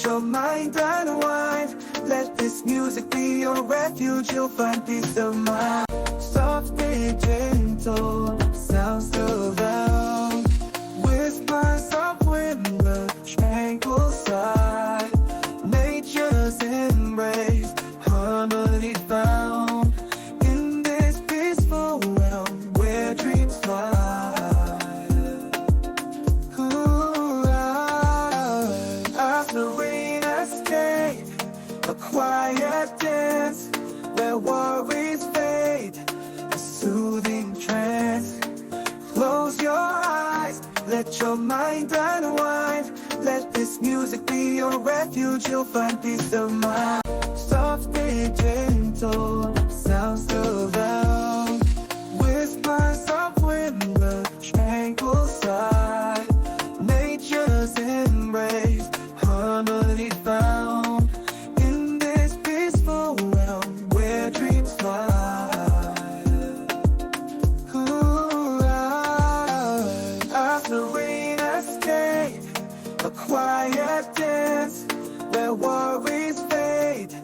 Let your mind unwind. Let this music be your refuge. You'll find peace of mind. Soft and gentle, sounds so loud. Whispers of wind, the tranquil side. Nature's embrace, harmony found in this peaceful realm where dreams fly. Ooh, a serene escape, a quiet dance where worries fade, a soothing trance. Close your eyes, let your mind unwind. Let this music be your refuge. You'll find peace of mind. Soft and gentle, sounds so loud. Whispers of wind, the tranquil side. Nature's embrace, harmony found in this peaceful realm where dreams fly. Ooh, a serene escape, a quiet dance where worries fade,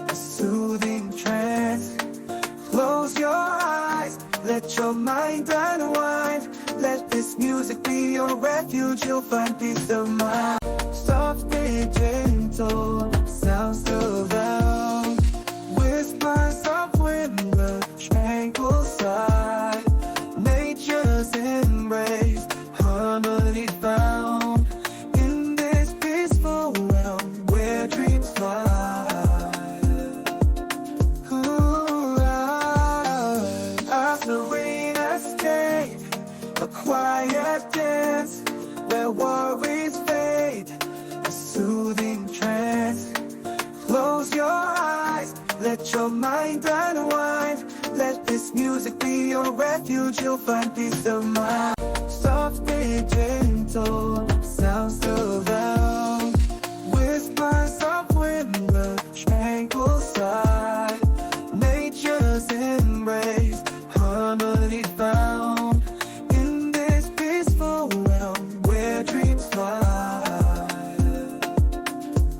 a soothing trance. Close your eyes, let your mind unwind. Let this music be your refuge. You'll find peace of mind. Soft and gentle, sounds so loud. Whispers of wind, the tranquil side. Nature's embrace, harmony found in this peaceful realm where dreams fly. Ooh, a serene escape, a quiet dance where worries fade, a soothing trance. Close your eyes, let your mind unwind. Let this music be your refuge. You'll find peace of mind. Soft and gentle, sounds so loud. Whispers of wind, the tranquil side. Nature's embrace, harmony found in this peaceful realm where dreams fly.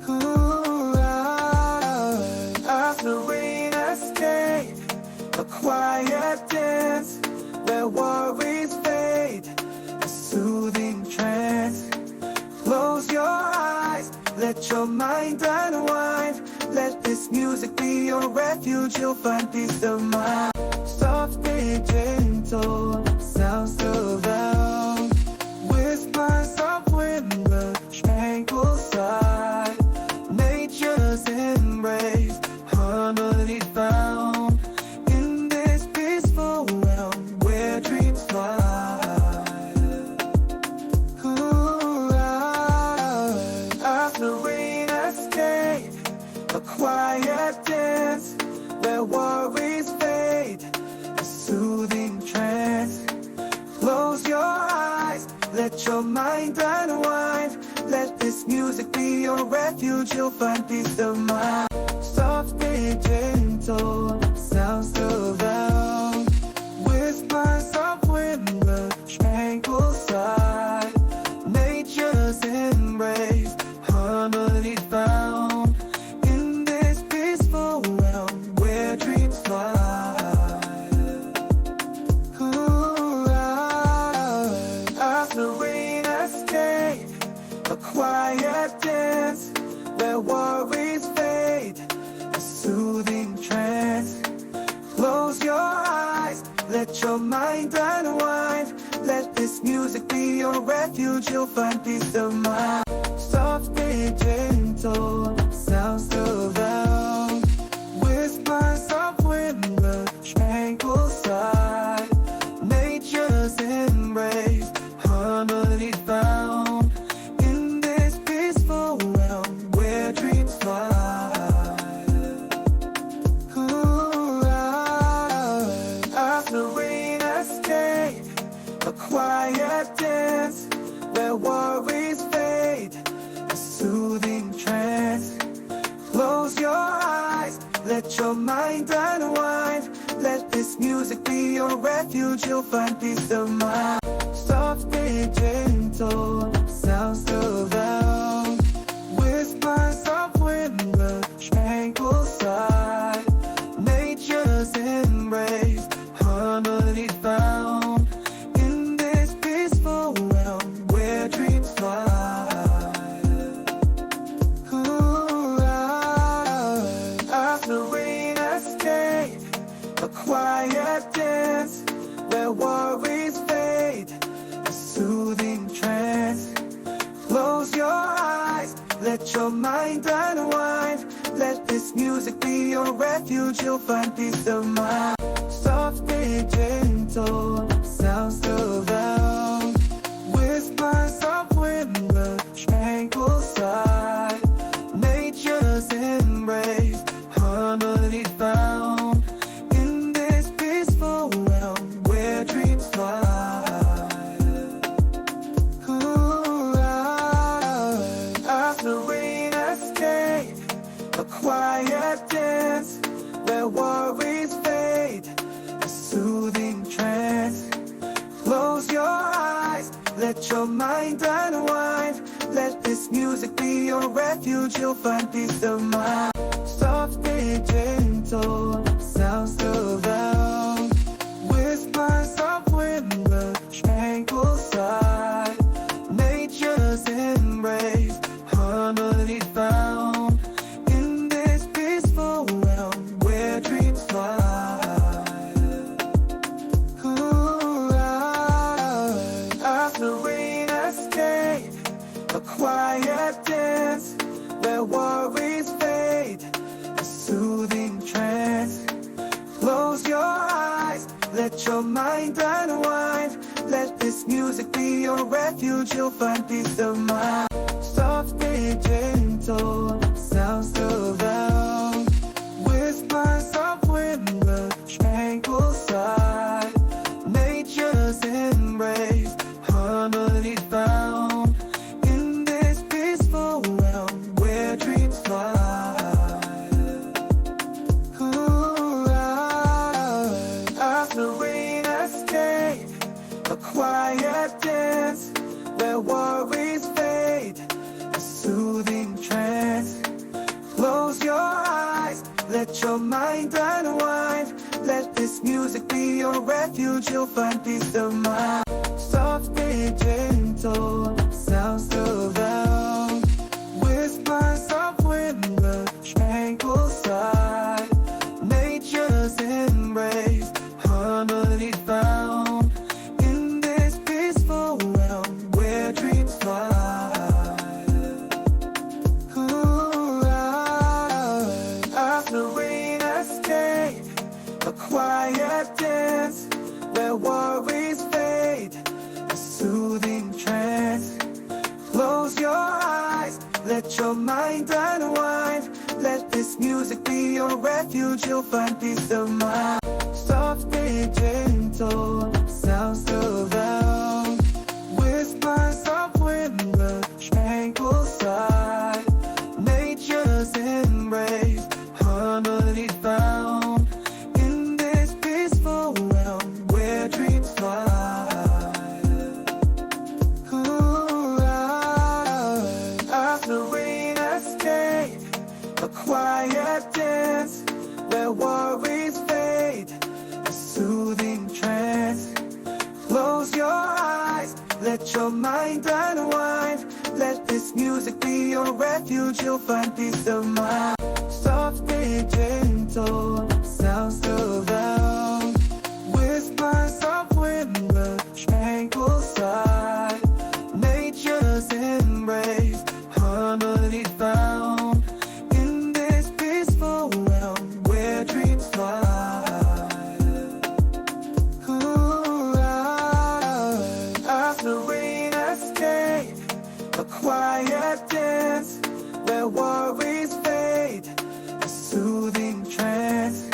Ooh, a serene escape, a quiet dance where worries fade, a soothing trance. Close your eyes, let your mind unwind. Let this music be your refuge. You'll find peace of mind. Soft and gentle, sounds so loud. Whispers of wind, the tranquil side. Nature's embrace, harmony found in this peaceful realm where dreams fly. Ooh, a serene escape, a quiet dance where worries fade, a soothing trance. Close your eyes, let your mind unwind. Let this music be your refuge. You'll find peace of mind. Soft and gentle, sounds so loud. Whispers of wind, the tranquil side. Nature's embrace, harmony found in this peaceful realm where dreams fly. Ooh, a serene escape, a quiet dance where worries fade, a soothing trance. Close your eyes, let your mind unwind. Let this music be your refuge. You'll find peace of mind. Soft and gentle, sounds so loud. Whispers of wind, the tranquil side. Nature's embrace, harmony found in this peaceful realm where dreams fly. Ooh, a serene escape, a quiet dance where worries fade, a soothing trance. Close your eyes, let your mind unwind. Let this music be your refuge. You'll find peace of mind. Soft and gentle, sounds so loud. Whispers let your mind unwind. Let this music be your refuge, you'll find peace of mind. Soft and gentle, sounds of love. Whispers of wind, the tranquil side. Nature's embrace, harmony found. In this peaceful realm where dreams fly. A serene escape, a quiet dance where worries fade, a soothing trance. Close your eyes, let your mind unwind. Let this music be your refuge, you'll find peace of mind. Soft and gentle, sounds of love. Whispers of wind, the tranquil side. Nature's embrace, harmony found. In this peaceful realm where dreams fly. A serene escape, a quiet dance where worries fade, a soothing trance. Close your eyes, let your mind unwind. Let this music be your refuge, you'll find peace of mind. Soft and gentle, sounds of love. Whispers of wind, the tranquil side. Nature's embrace, harmony found. In this peaceful realm where dreams fly. A serene escape, a quiet dance where worries fade, a soothing trance. Close your eyes, let your mind unwind. Let this music be your refuge, you'll find peace of mind. Soft and gentle, sounds of love. Whispers of wind, the tranquil side. Nature's embrace, harmony found. In this peaceful realm where dreams fly. A serene escape, a quiet dance where worries fade, a soothing trance. Close your eyes, let your mind unwind. Let this music be your refuge, you'll find peace of mind. Soft and gentle, sounds of love. Whispers of wind, the tranquil side. Nature's embrace, harmony found. In this peaceful realm where dreams fly. A serene escape, a quiet dance where worries fade, a soothing trance. Close your eyes, let your mind unwind. Let this music be your refuge, you'll find peace of mind. Soft and gentle, sounds of love. Whispers of wind, the tranquil side. Nature's embrace, harmony found. In this peaceful realm where dreams fly. A serene escape, a quiet dance where worries fade, a soothing trance.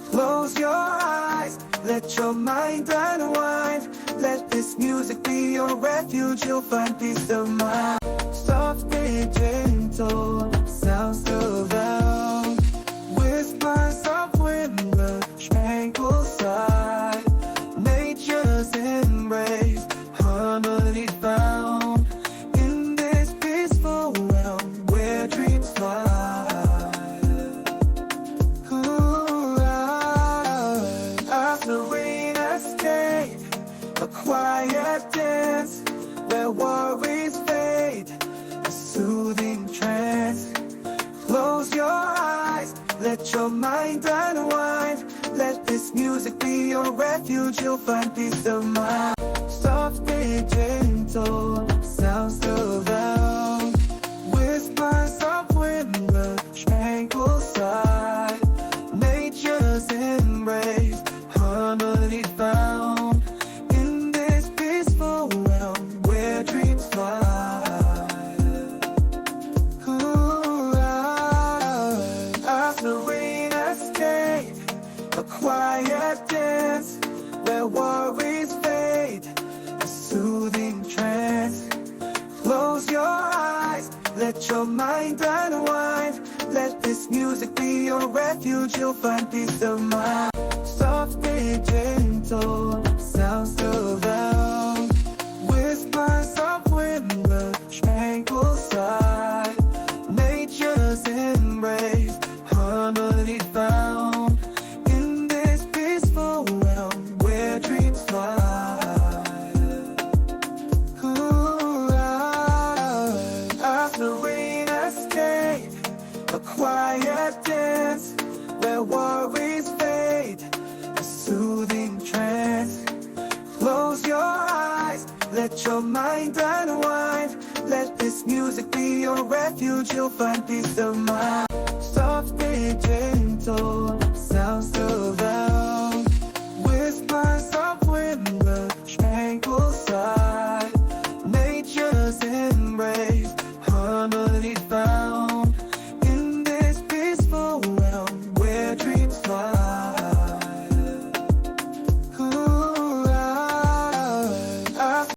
Close your eyes, let your mind unwind. Let this music be your refuge, you'll find peace of mind. Soft and gentle, sounds of love. Whispers of wind, the tranquil side. Nature's embrace, harmony found. In this peaceful realm where dreams fly. A serene escape, a quiet dance where worries fade, a soothing trance. Close your eyes, let your mind unwind. Let this music be your refuge, you'll find peace of mind. Soft and gentle, sounds of love. Whispers Close your eyes, let your mind unwind. Let this music be your refuge, you'll find peace of mind. Soft and gentle, sounds surround. Whispers of wind, the tranquil side. Nature's embrace, harmony found. In this peaceful realm where dreams fly. A serene escape, a quiet dance where worries fade, a soothing trance. Close your eyes, let your mind unwind. Let this music be your refuge, you'll find peace of mind.